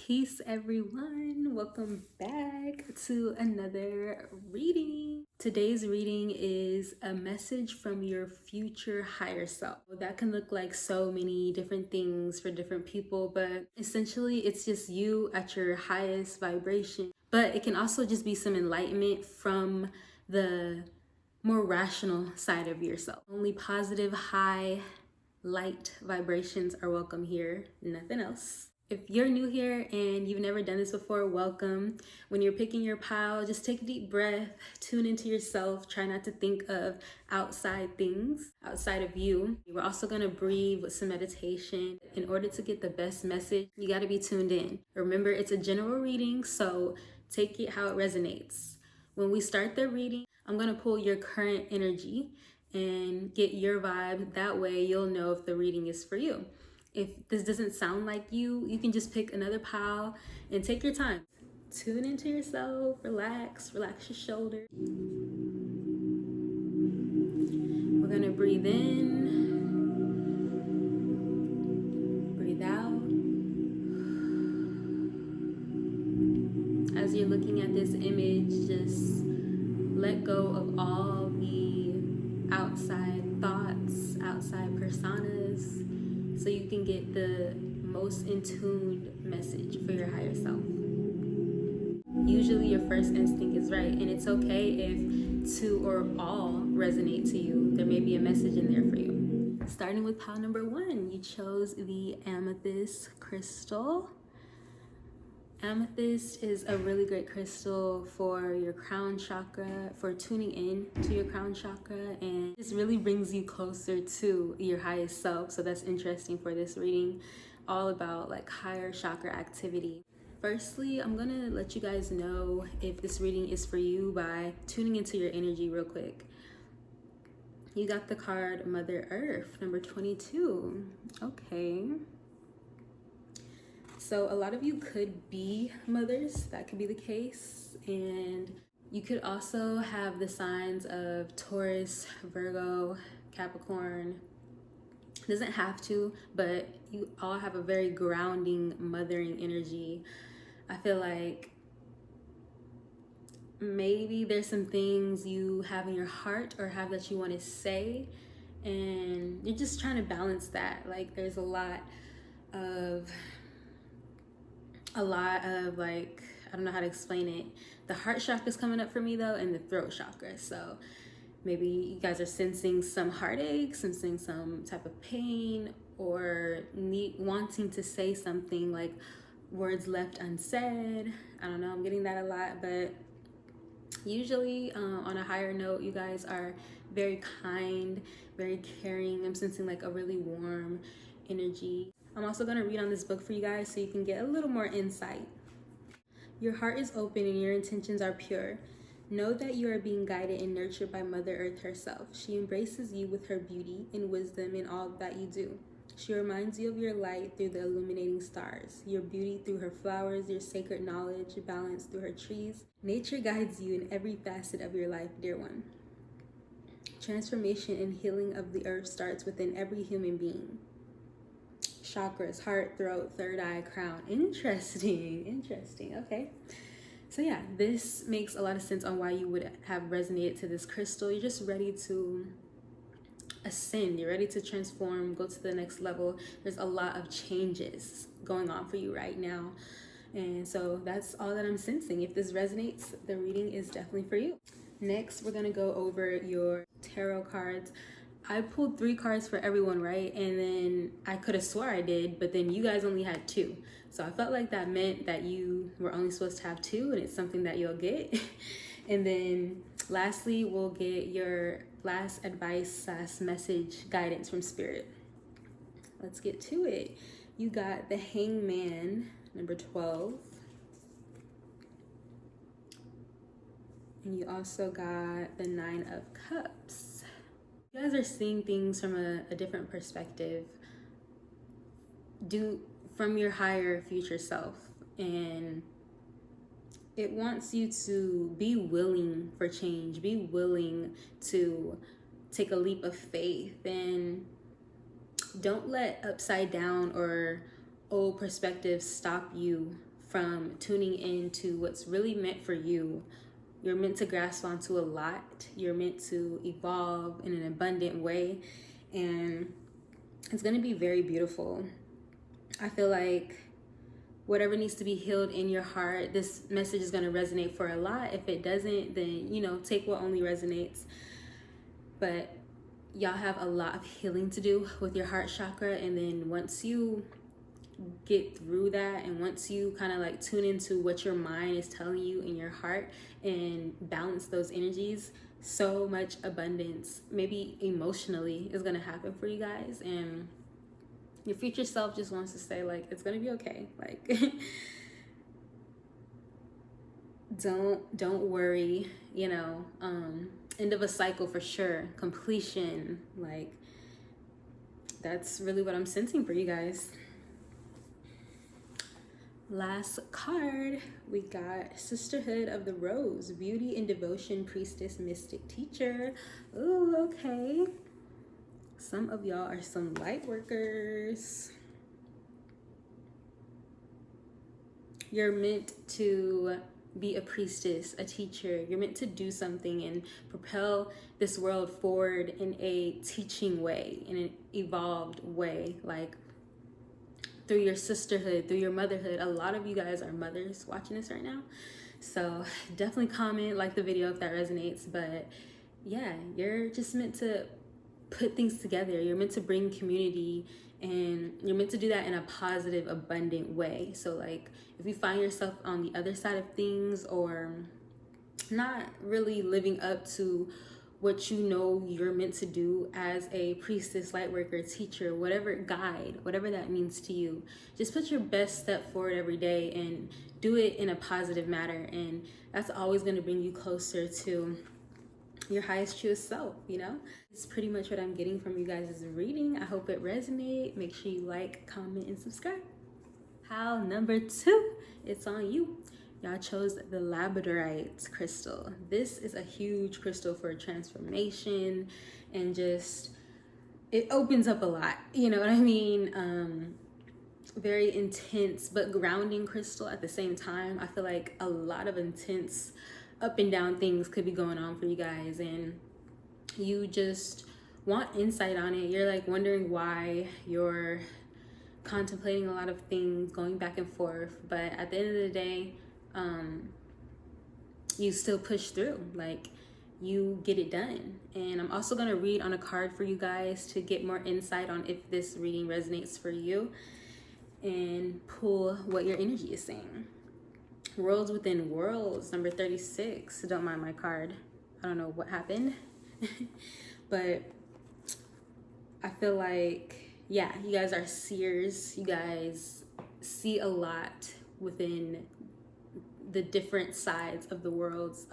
Peace, everyone. Welcome back to another reading. Today's reading is a message from your future higher self. That can look like so many different things for different people, but essentially it's just you at your highest vibration. But it can also just be some enlightenment from the more rational side of yourself. Only positive, high, light vibrations are welcome here, nothing else. If you're new here and you've never done this before, welcome. When you're picking your pile, just take a deep breath, tune into yourself, try not to think of outside things outside of you. We're also gonna breathe with some meditation. In order to get the best message, you gotta be tuned in. Remember, it's a general reading, so take it how it resonates. When we start the reading, I'm gonna pull your current energy and get your vibe. That way you'll know if the reading is for you. If this doesn't sound like you, you can just pick another pile and take your time. Tune into yourself, relax your shoulders. We're gonna breathe in, breathe out. As you're looking at this image, just let go of all the outside thoughts, outside personas, so you can get the most in tuned message for your higher self. Usually your first instinct is right, and it's okay if two or all resonate to you. There may be a message in there for you. Starting with pile number 1, you chose the amethyst crystal. Amethyst is a really great crystal for your crown chakra, for tuning in to your crown chakra, and this really brings you closer to your highest self. So that's interesting for this reading, all about like higher chakra activity. Firstly, I'm gonna let you guys know if this reading is for you by tuning into your energy real quick. You got the card Mother Earth, number 22. Okay. So a lot of you could be mothers, that could be the case. And you could also have the signs of Taurus, Virgo, Capricorn. It doesn't have to, but you all have a very grounding, mothering energy. I feel like maybe there's some things you have in your heart or have that you want to say, and you're just trying to balance that. Like there's a lot of like, I don't know how to explain it. The heart chakra is coming up for me though, and the throat chakra. So maybe you guys are sensing some heartache, sensing some type of pain, or wanting to say something, like words left unsaid. I don't know, I'm getting that a lot, but usually on a higher note, you guys are very kind, very caring. I'm sensing like a really warm energy. I'm also going to read on this book for you guys so you can get a little more insight. Your heart is open and your intentions are pure. Know that you are being guided and nurtured by Mother Earth herself. She embraces you with her beauty and wisdom in all that you do. She reminds you of your light through the illuminating stars, your beauty through her flowers, your sacred knowledge, balance through her trees. Nature guides you in every facet of your life, dear one. Transformation and healing of the earth starts within every human being. Chakras, heart, throat, third eye, crown. Interesting. Okay. So yeah, this makes a lot of sense on why you would have resonated to this crystal. You're just ready to ascend. You're ready to transform, go to the next level. There's a lot of changes going on for you right now. And so that's all that I'm sensing. If this resonates, the reading is definitely for you. Next, we're going to go over your tarot cards. I pulled 3 cards for everyone, right? And then I could have swore I did, but then you guys only had 2. So I felt like that meant that you were only supposed to have 2, and it's something that you'll get. And then lastly, we'll get your last advice / message guidance from Spirit. Let's get to it. You got the Hangman, number 12. And you also got the 9 of Cups. You guys are seeing things from a different perspective, from your higher future self, and it wants you to be willing for change, be willing to take a leap of faith, and don't let upside down or old perspectives stop you from tuning into what's really meant for you. You're meant to grasp onto a lot. You're meant to evolve in an abundant way. And it's going to be very beautiful. I feel like whatever needs to be healed in your heart, this message is going to resonate for a lot. If it doesn't, then, you know, take what only resonates. But y'all have a lot of healing to do with your heart chakra. And then once you get through that, and once you kind of like tune into what your mind is telling you in your heart and balance those energies, so much abundance, maybe emotionally, is going to happen for you guys. And your future self just wants to say, like, it's going to be okay. Like, don't worry, you know. End of a cycle for sure. Completion. Like, that's really what I'm sensing for you guys. Last card, we got Sisterhood of the Rose, Beauty and Devotion, Priestess, Mystic, Teacher. Ooh, okay. Some of y'all are some light workers. You're meant to be a priestess, a teacher. You're meant to do something and propel this world forward in a teaching way, in an evolved way, like through your sisterhood, through your motherhood. A lot of you guys are mothers watching this right now. So definitely comment, like the video if that resonates. But yeah, you're just meant to put things together. You're meant to bring community, and you're meant to do that in a positive, abundant way. So like, if you find yourself on the other side of things, or not really living up to what you know you're meant to do as a priestess, light worker, teacher, whatever, guide, whatever that means to you, just put your best step forward every day and do it in a positive manner. And that's always going to bring you closer to your highest, truest self, you know? It's pretty much what I'm getting from you guys' reading. I hope it resonates. Make sure you like, comment, and subscribe. Pile number 2, it's on you. Y'all chose the Labadorite crystal. This is a huge crystal for transformation, and just, it opens up a lot, you know what I mean? Very intense but grounding crystal at the same time. I feel like a lot of intense up and down things could be going on for you guys, and you just want insight on it. You're like wondering why, you're contemplating a lot of things, going back and forth, but at the end of the day, you still push through, like you get it done. And I'm also going to read on a card for you guys to get more insight on if this reading resonates for you, and pull what your energy is saying. Worlds within worlds, number 36. Don't mind my card. I don't know what happened. But I feel like, yeah, you guys are seers. You guys see a lot within the different sides of the worlds,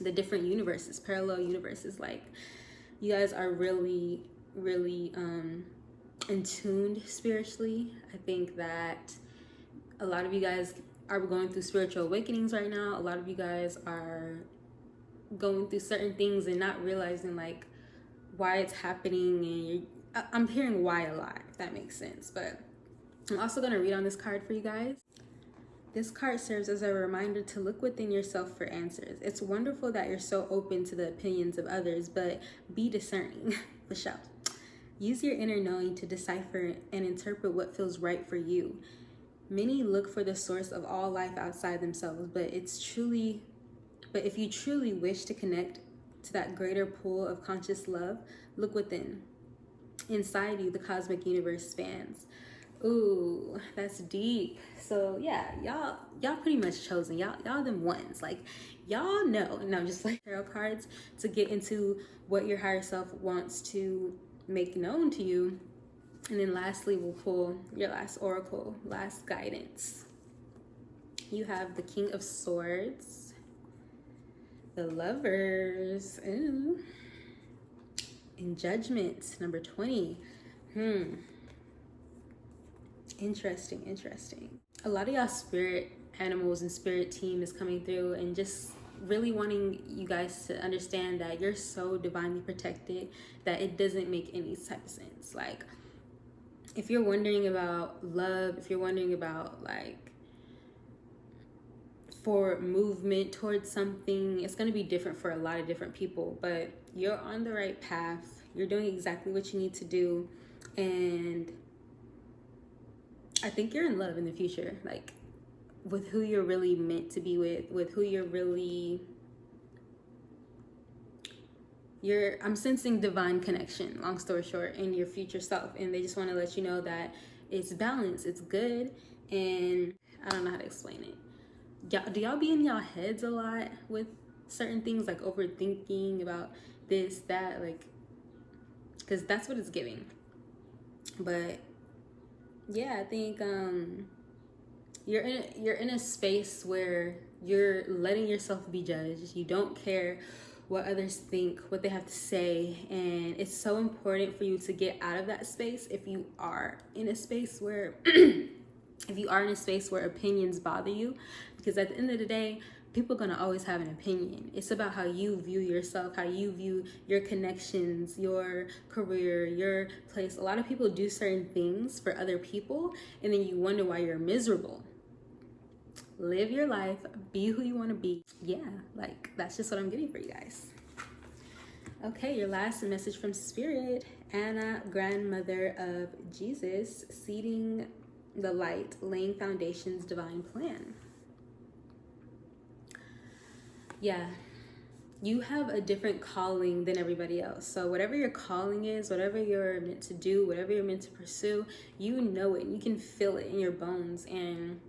the different universes, parallel universes. Like, you guys are really, really in tuned spiritually. I think that a lot of you guys are going through spiritual awakenings right now. A lot of you guys are going through certain things and not realizing like why it's happening, and I'm hearing why a lot, if that makes sense. But I'm also going to read on this card for you guys. This card serves as a reminder to look within yourself for answers. It's wonderful that you're so open to the opinions of others, but be discerning. For sure. Use your inner knowing to decipher and interpret what feels right for you. Many look for the source of all life outside themselves, but if you truly wish to connect to that greater pool of conscious love, look within. Inside you, the cosmic universe spans. Ooh, that's deep. So yeah, y'all pretty much chosen. Y'all them ones. Like, y'all know. And I'm just like tarot cards to get into what your higher self wants to make known to you. And then lastly, we'll pull your last oracle, last guidance. You have the King of Swords, the Lovers, ooh, and Judgment, number 20. Interesting. A lot of y'all spirit animals and spirit team is coming through, and just really wanting you guys to understand that you're so divinely protected that it doesn't make any type of sense. Like, if you're wondering about love, if you're wondering about like for movement towards something. It's going to be different for a lot of different people, but you're on the right path. You're doing exactly what you need to do. And I think you're in love in the future, like with who you're really meant to be with who I'm sensing divine connection, long story short, in your future self. And they just want to let you know that it's balanced, it's good. And I don't know how to explain it. Do y'all be in y'all heads a lot with certain things, like overthinking about this, that, like, because that's what it's giving. But yeah, I think you're in a space where you're letting yourself be judged. You don't care what others think, what they have to say, and it's so important for you to get out of that space if you are in a space where opinions bother you, because at the end of the day, people are going to always have an opinion. It's about how you view yourself, how you view your connections, your career, your place. A lot of people do certain things for other people, and then you wonder why you're miserable. Live your life, be who you want to be. Yeah, like that's just what I'm getting for you guys. Okay, your last message from Spirit. Anna, grandmother of Jesus, seeding the light, laying foundations, divine plan. Yeah, you have a different calling than everybody else. So whatever your calling is, whatever you're meant to do, whatever you're meant to pursue, you know it. You can feel it in your bones, and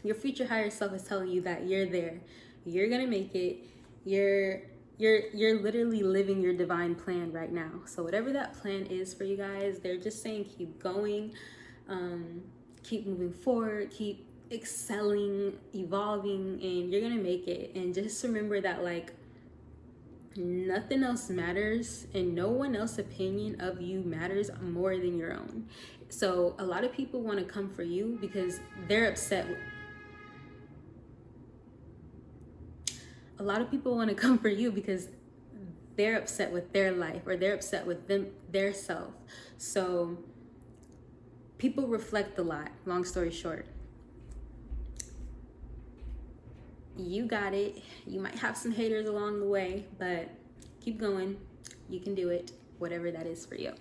your future higher self is telling you that you're there. You're gonna make it. You're literally living your divine plan right now. So whatever that plan is for you guys, they're just saying keep going, keep moving forward, keep excelling, evolving, and you're gonna make it. And just remember that, like, nothing else matters, and no one else's opinion of you matters more than your own. So a lot of people want to come for you because they're upset. A lot of people want to come for you because they're upset with their life, or they're upset with their self. So people reflect a lot, long story short. You got it. You might have some haters along the way, but keep going. You can do it, whatever that is for you.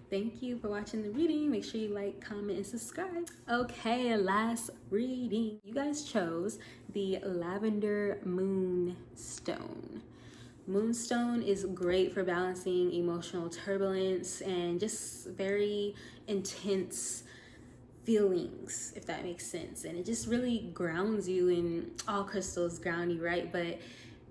Thank you for watching the reading. Make sure you like, comment, and subscribe. Okay, last reading. You guys chose the Lavendar Moonstone. Moonstone is great for balancing emotional turbulence and just very intense feelings, if that makes sense. And it just really grounds you, and all crystals ground you, right? But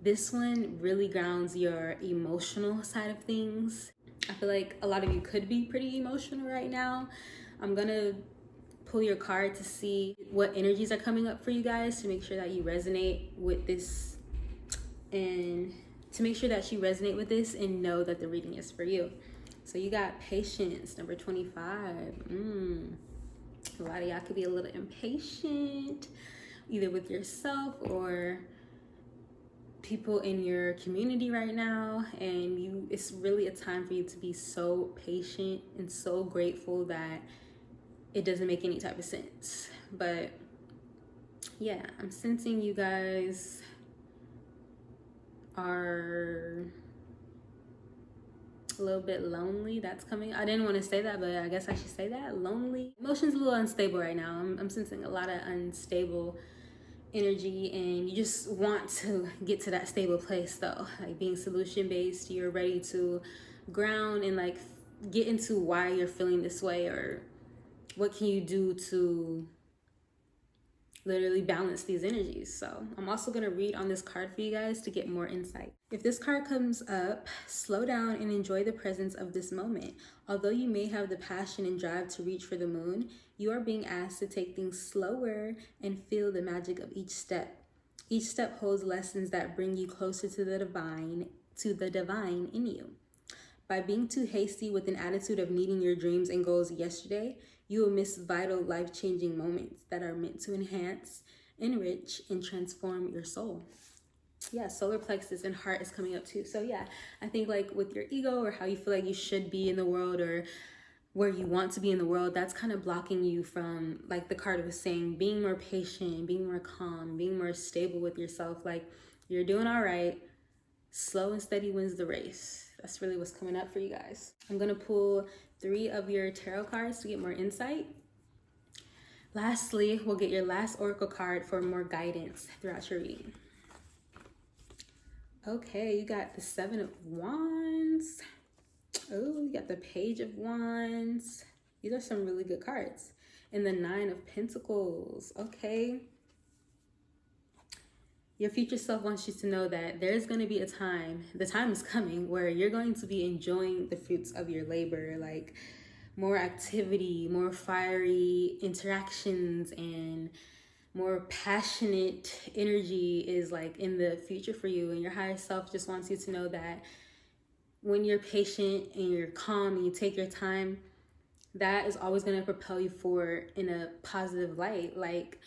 this one really grounds your emotional side of things. I feel like a lot of you could be pretty emotional right now. I'm gonna pull your card to see what energies are coming up for you guys, to make sure that you resonate with this, and to make sure that you resonate with this and know that the reading is for you. So you got patience, number 25. A lot of y'all could be a little impatient, either with yourself or people in your community right now, and it's really a time for you to be so patient and so grateful that it doesn't make any type of sense. But yeah, I'm sensing you guys are a little bit lonely. That's coming. I didn't want to say that, but I guess I should say that. Lonely. Emotions a little unstable right now. I'm sensing a lot of unstable energy, and you just want to get to that stable place though, like being solution based. You're ready to ground and like get into why you're feeling this way, or what can you do to literally balance these energies. So I'm also going to read on this card for you guys to get more insight. If this card comes up, slow down and enjoy the presence of this moment. Although you may have the passion and drive to reach for the moon, you are being asked to take things slower and feel the magic of each step. Each step holds lessons that bring you closer to the divine in you. By being too hasty with an attitude of needing your dreams and goals yesterday, you will miss vital, life-changing moments that are meant to enhance, enrich, and transform your soul. Yeah, solar plexus and heart is coming up too. So yeah, I think like with your ego, or how you feel like you should be in the world, or where you want to be in the world, that's kind of blocking you from, like the card was saying, being more patient, being more calm, being more stable with yourself. Like, you're doing all right. Slow and steady wins the race. That's really what's coming up for you guys. I'm going to pull 3 of your tarot cards to get more insight. Lastly, we'll get your last oracle card for more guidance throughout your reading. Okay, you got the 7 of Wands. Oh, you got the Page of Wands. These are some really good cards. And the 9 of Pentacles. Okay. Your future self wants you to know that there's going to be a time, the time is coming, where you're going to be enjoying the fruits of your labor, like more activity, more fiery interactions, and more passionate energy is like in the future for you. And your higher self just wants you to know that when you're patient and you're calm and you take your time, that is always going to propel you forward in a positive light. Like,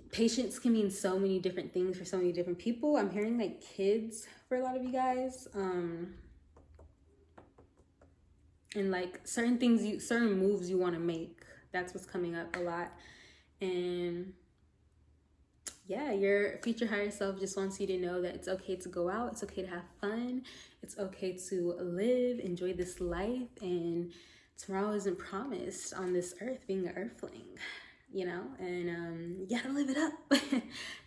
patience can mean so many different things for so many different people. I'm hearing like kids for a lot of you guys. And like certain things, certain moves you want to make. That's what's coming up a lot. And yeah, your future higher self just wants you to know that it's okay to go out. It's okay to have fun. It's okay to live, enjoy this life. And tomorrow isn't promised on this earth, being an earthling. You know, and you gotta live it up.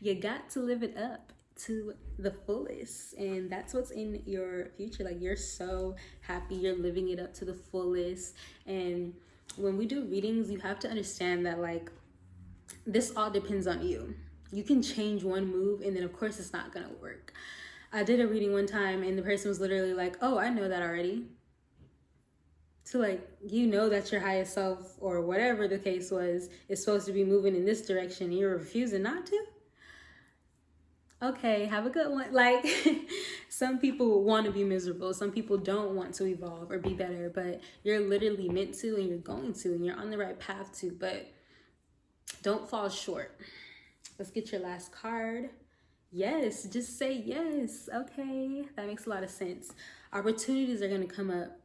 You got to live it up to the fullest, and that's what's in your future. Like, you're so happy, you're living it up to the fullest. And when we do readings, you have to understand that like this all depends on you. You can change one move, and then of course it's not gonna work. I did a reading one time, and the person was literally like, "Oh, I know that already." So like, you know that your highest self, or whatever the case was, is supposed to be moving in this direction and you're refusing not to? Okay, have a good one. Like, some people want to be miserable. Some people don't want to evolve or be better, but you're literally meant to, and you're going to, and you're on the right path to, but don't fall short. Let's get your last card. Yes, just say yes. Okay, that makes a lot of sense. Opportunities are going to come up.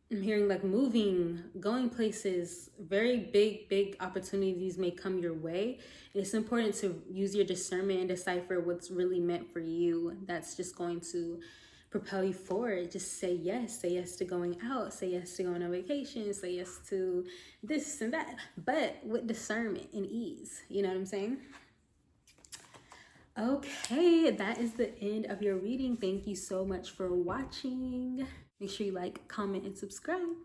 I'm hearing like moving, going places, very big opportunities may come your way. And it's important to use your discernment and decipher what's really meant for you. That's just going to propel you forward. Just say yes. Say yes to going out. Say yes to going on vacation. Say yes to this and that, but with discernment and ease. You know what I'm saying? Okay, that is the end of your reading. Thank you so much for watching. Make sure you like, comment, and subscribe.